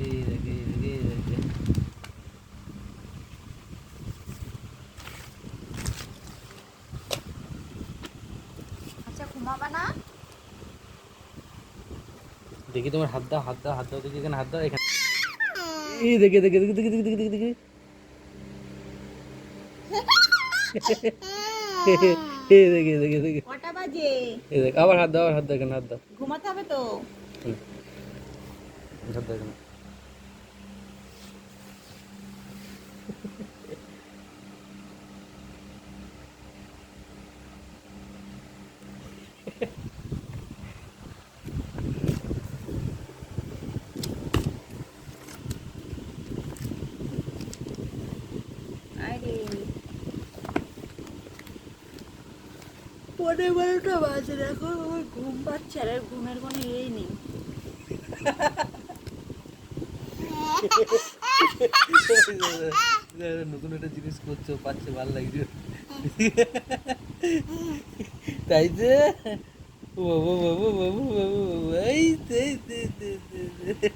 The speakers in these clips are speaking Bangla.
এই দেখে এই দেখে আচ্ছা ঘুমাবা না? দেখি তোমার হাত দাও হাত দাও হাত দাও দেখি এখানে হাত দাও এখানে এই দেখে দেখে দেখে দেখে দেখে দেখে দেখে এই দেখে দেখে দেখে কটা বাজে? এই দেখ আবার হাত দাও এখানে হাত দাও ঘুমাতে হবে তো। হুম, হাত দাও এখানে আরে 11:30 বাজে, দেখো আমার ঘুম পাচ্ছে আর ঘুমের কোনো ইয়েই নেই। নতুন একটা জিনিস করছো পাচ্ছে ভালো লাগছে তাই যে বাবু বাবু বাবু বাবু বাবু এই এই, এই, এই, এই, এই।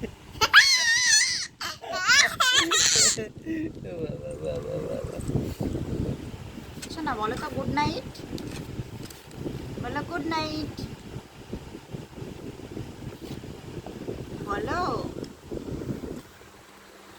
বাবা, বাবা, বাবা। শোনা বলো তো গুড নাইট, বলো গুড নাইট, বলো।